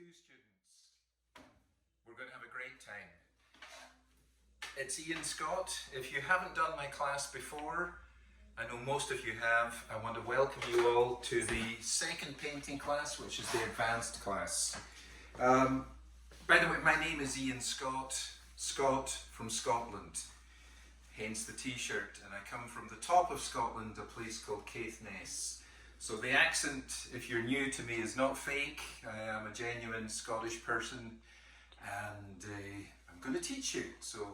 2 students. We're going to have a great time. It's Ian Scott. If you haven't done my class before, I know most of you have, I want to welcome you all to the second painting class, which is the advanced class. By the way, my name is Ian Scott, Scott from Scotland, hence the t-shirt, and I come from the top of Scotland, a place called Caithness. So the accent, if you're new to me, is not fake. I am a genuine Scottish person, and I'm going to teach you, so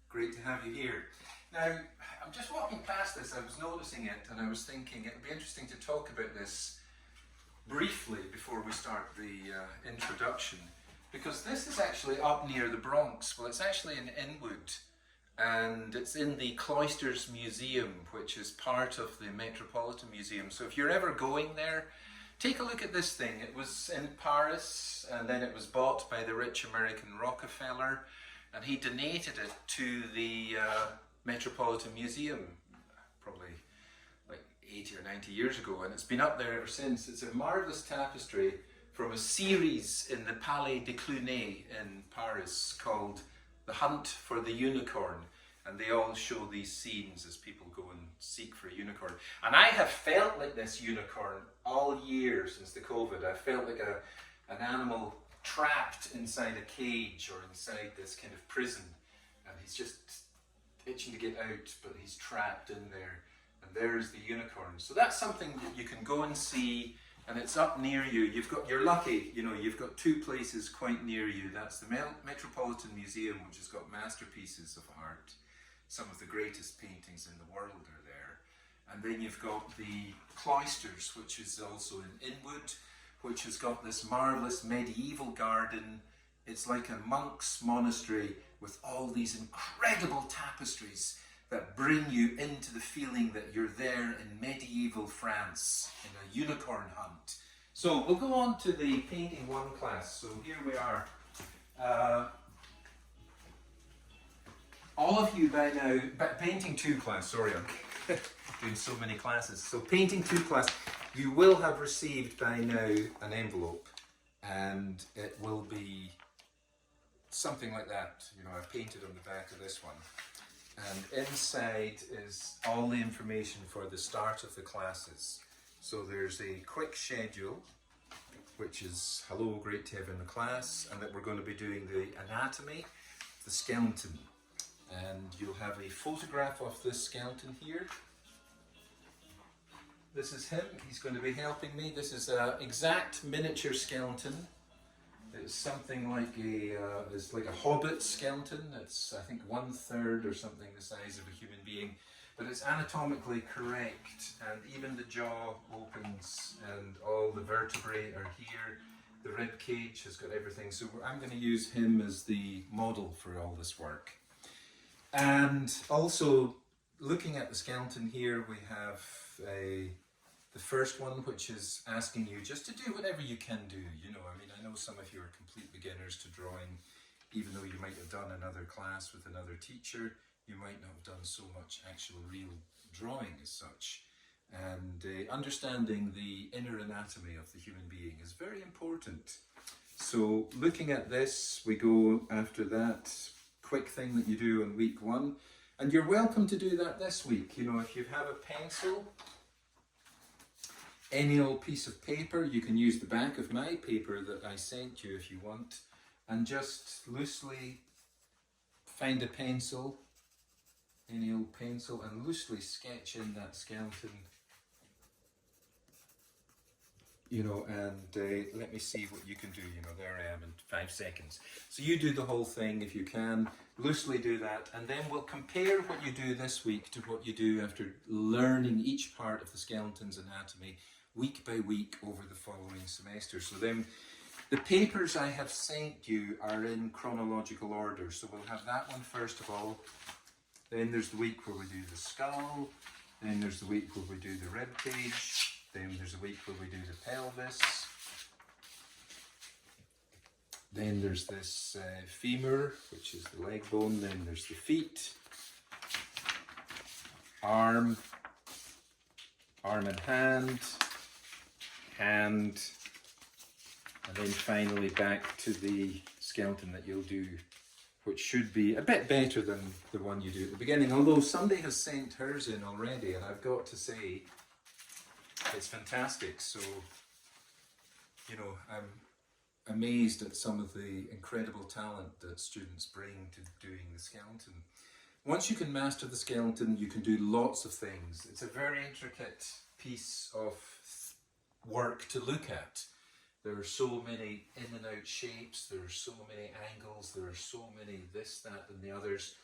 great to have you here. Now, I'm just walking past this, I was noticing it, and I was thinking it would be interesting to talk about this briefly before we start the introduction, because this is actually up near the Bronx. Well, it's actually in Inwood, and it's in the Cloisters Museum, which is part of the Metropolitan Museum. So if you're ever going there, take a look at this thing. It was in Paris, and then it was bought by the rich American Rockefeller, and he donated it to the Metropolitan Museum probably like 80 or 90 years ago, and it's been up there ever since. It's a marvellous tapestry from a series in the Palais de Cluny in Paris called The Hunt for the Unicorn, and they all show these scenes as people go and seek for a unicorn. And I have felt like this unicorn all year since the COVID. I felt like an animal trapped inside a cage or inside this kind of prison, and he's just itching to get out, but he's trapped in there, and there's the unicorn. So that's something that you can go and see, and it's up near you. You're lucky, you know, you've got 2 places quite near you. That's the Metropolitan Museum, which has got masterpieces of art. Some of the greatest paintings in the world are there. And then you've got the Cloisters, which is also in Inwood, which has got this marvellous medieval garden. It's like a monk's monastery with all these incredible tapestries that bring you into the feeling that you're there in medieval France in a unicorn hunt. So we'll go on to the Painting 1 class. So here we are. All of you by now, Painting 2 class, sorry, I'm doing so many classes. So Painting 2 class, you will have received by now an envelope, and it will be something like that. You know, I've painted on the back of this one. And inside is all the information for the start of the classes. So there's a quick schedule, which is hello, great to have you in the class, and that we're going to be doing the anatomy, the skeleton. And you'll have a photograph of this skeleton here. This is him, he's going to be helping me. This is an exact miniature skeleton. It's something like it's like a hobbit skeleton. It's, I think, 1/3 or something the size of a human being, but it's anatomically correct, and even the jaw opens, and all the vertebrae are here. The rib cage has got everything. So I'm going to use him as the model for all this work. And also, looking at the skeleton here, we have the first one, which is asking you just to do whatever you can do. You know, I mean, I know some of you are complete beginners to drawing, even though you might have done another class with another teacher, you might not have done so much actual real drawing as such. And understanding the inner anatomy of the human being is very important. So looking at this, we go after that quick thing that you do in week 1. And you're welcome to do that this week. You know, if you have a pencil, any old piece of paper, you can use the back of my paper that I sent you if you want, and just loosely find a pencil, any old pencil, and loosely sketch in that skeleton. You know, and let me see what you can do. You know, there I am in 5 seconds. So you do the whole thing if you can, loosely do that, and then we'll compare what you do this week to what you do after learning each part of the skeleton's anatomy week by week over the following semester. So then the papers I have sent you are in chronological order. So we'll have that one first of all. Then there's the week where we do the skull. Then there's the week where we do the rib cage. Then there's a week where we do the pelvis. Then there's this femur, which is the leg bone. Then there's the feet, arm and hand, and then finally back to the skeleton that you'll do, which should be a bit better than the one you do at the beginning, although somebody has sent hers in already, and I've got to say, it's fantastic. So, you know, I'm amazed at some of the incredible talent that students bring to doing the skeleton. Once you can master the skeleton, you can do lots of things. It's a very intricate piece of work to look at. There are so many in and out shapes, there are so many angles, there are so many this, that and the others,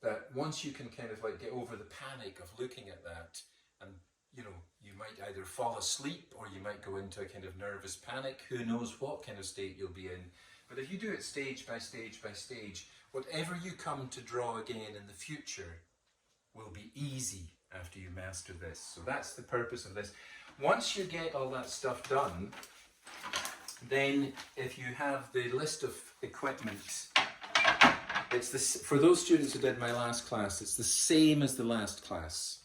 that once you can kind of like get over the panic of looking at that, and you know, you might either fall asleep or you might go into a kind of nervous panic, who knows what kind of state you'll be in. But if you do it stage by stage by stage, whatever you come to draw again in the future will be easy after you master this. So that's the purpose of this. Once you get all that stuff done, then if you have the list of equipment, it's this, for those students who did my last class, it's the same as the last class.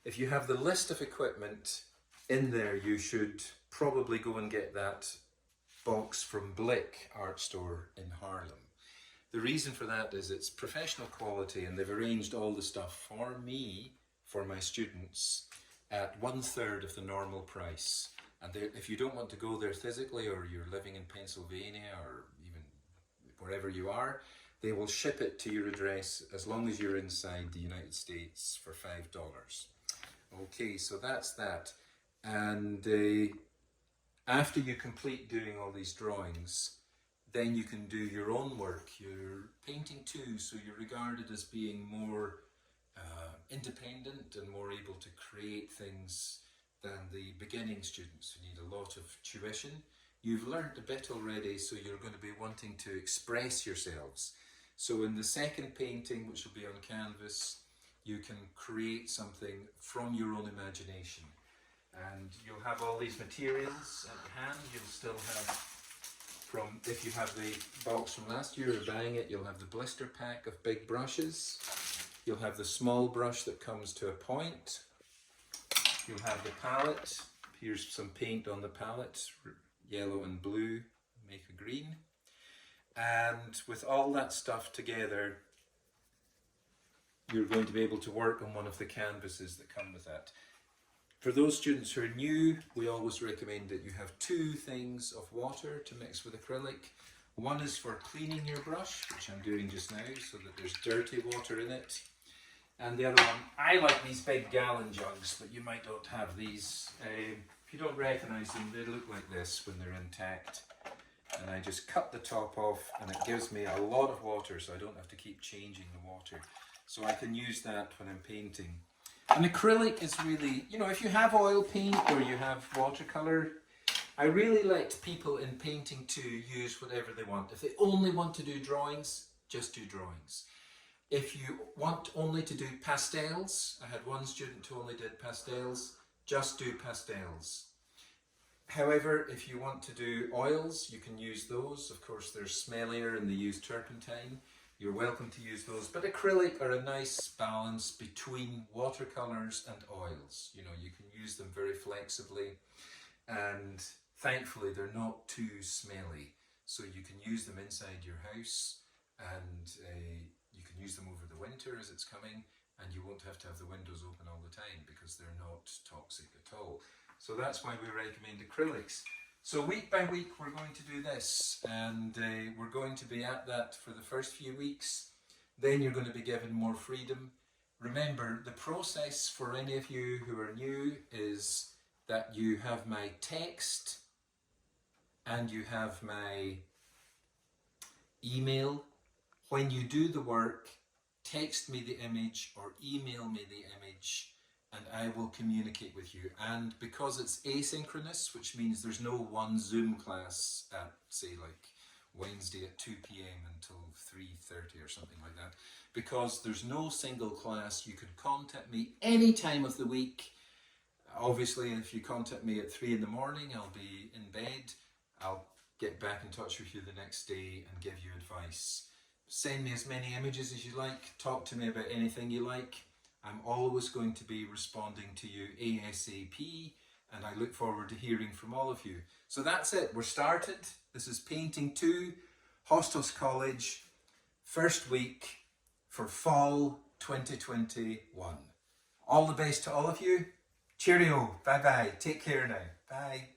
If you have the list of equipment in there, you should probably go and get that box from Blick Art Store in Harlem. The reason for that is it's professional quality, and they've arranged all the stuff for me, for my students, at 1/3 of the normal price. And if you don't want to go there physically, or you're living in Pennsylvania or even wherever you are, they will ship it to your address as long as you're inside the United States for $5. Okay, so that's that. And after you complete doing all these drawings, then you can do your own work. You're painting too, so you're regarded as being more independent and more able to create things than the beginning students who need a lot of tuition. You've learned a bit already, so you're going to be wanting to express yourselves. So in the second painting, which will be on canvas, you can create something from your own imagination. And you'll have all these materials at hand. You'll still have, from, if you have the box from last year or buying it, you'll have the blister pack of big brushes. You'll have the small brush that comes to a point. You'll have the palette. Here's some paint on the palette, yellow and blue, make a green. And with all that stuff together, you're going to be able to work on one of the canvases that come with that. For those students who are new, we always recommend that you have 2 things of water to mix with acrylic. One is for cleaning your brush, which I'm doing just now, so that there's dirty water in it. And the other one, I like these big gallon jugs, but you might not have these. If you don't recognise them, they look like this when they're intact. And I just cut the top off, and it gives me a lot of water, so I don't have to keep changing the water. So I can use that when I'm painting. And acrylic is really, you know, if you have oil paint or you have watercolour, I really let people in painting to use whatever they want. If they only want to do drawings, just do drawings. If you want only to do pastels, I had one student who only did pastels, just do pastels. However, if you want to do oils, you can use those. Of course, they're smellier and they use turpentine. You're welcome to use those. But acrylic are a nice balance between watercolours and oils. You know, you can use them very flexibly, and thankfully they're not too smelly. So you can use them inside your house, and you can use them over the winter as it's coming, and you won't have to have the windows open all the time because they're not toxic at all. So that's why we recommend acrylics. So week by week we're going to do this, and we're going to be at that for the first few weeks. Then you're going to be given more freedom. Remember, the process for any of you who are new is that you have my text and you have my email. When you do the work, text me the image or email me the image, and I will communicate with you. And because it's asynchronous, which means there's no one Zoom class at, say, like Wednesday at 2 p.m. until 3:30 or something like that, because there's no single class, you can contact me any time of the week. Obviously, if you contact me at 3 in the morning, I'll be in bed. I'll get back in touch with you the next day and give you advice. Send me as many images as you like. Talk to me about anything you like. I'm always going to be responding to you ASAP. and I look forward to hearing from all of you. So that's it, we're started. This is Painting 2, Hostos College, first week for fall 2021. All the best to all of you. Cheerio, bye bye, take care now, bye.